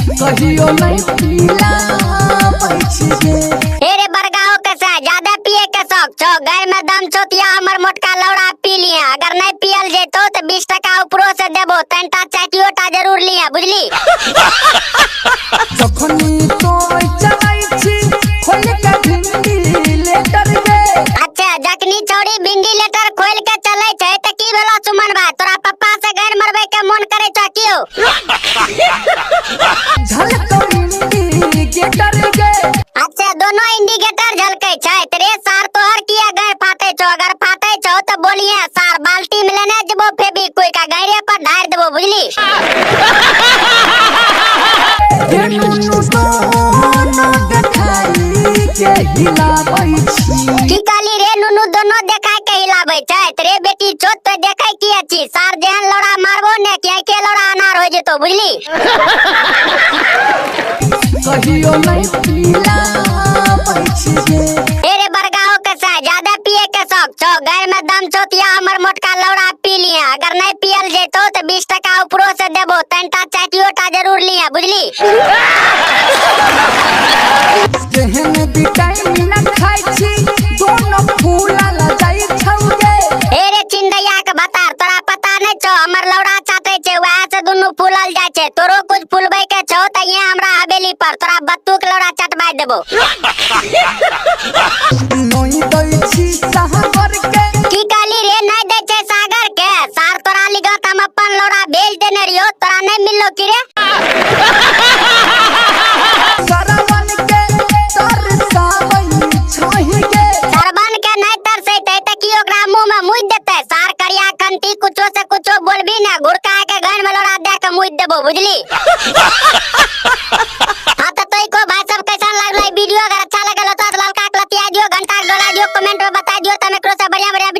कहियो नहीं पीला पैछे रे बरगाओ कैसा ज्यादा पिए के शौक छो घर में दम छोतिया हमर मोटका लौड़ा पी लिया अगर नहीं पियल जेतो तो 20 ऊपरो से देबो तनटा चाटियोटा जरूर लिया बुझली। जखनी तो चलाई छी खोल के भिंडी लेटर गे। अच्छा जखनी चौड़ी भिंडी लेटर खोल के चलै छै त की भेलो सुमन भाई तोरा पप्पा से घर मरबे के मन करे छ कियो। झलको इंडिकेटर गे। अच्छा दोनों इंडिकेटर झलकै छै तेरे सार तोहर किया घर फाटे छो अगर फाटे छो तो बोलिए सार बाल्टी में लेने जबो फेबी कोई का गैरे पर ढार देबो बुझली। नुनु दोनों देखाई के हिलाबै छी की काली रे नुनु दोनों देखाई के हिलाबै छै तेरे बेटी छोट पे देखाई की अछि सार जेहन लौड़ा मारबो ने के लौड़ा अनार हो जेतो बुझली। कहियो नहीं पीला पैछे रे बरगाओ कैसा ज्यादा पिए के शौक छो घर में दम छोतिया हमर मोटका लौड़ा पी लिया अगर नहीं पियल जेतो तो 20 ऊपरो से देबो तनटा चाटियोटा जरूर लिया बुझली। जेहन विटामिन खाइ छी दोनों फूला ल जाई छौगे। रे चिंदैया के बतार तोरा पता नहीं छो हमर लौड़ा चाटे छै वहां से दुनु फूलल जाय छै तोरो कुछ फूलबै के छौ त ये हमरा हवेली पर तोरा बत्तूक लौड़ा चटबाय देबो। नोई दै छी सागर के की काली रे नहीं दै छै सागर के सार तोरा लिगत हम अपन लौड़ा भेज देने रियो तोरा नहीं मिललो की रे। सरवन के तरसाबै छहि गे। सरवन के नहीं तरसैते त की ओकरा मुंह में मुइ देते सार करिया खंती कुछो से कुछो बोलबी ना घुड़का के घर में लौड़ा दे के मुइ देबो बुझली। हां त तोई को भाई सब कैसा लागलै वीडियो अगर अच्छा लगल तो लाल का लतिया दियो घंटा डोला दियो कमेंट में बता दियो तमे करो से बढ़िया बढ़िया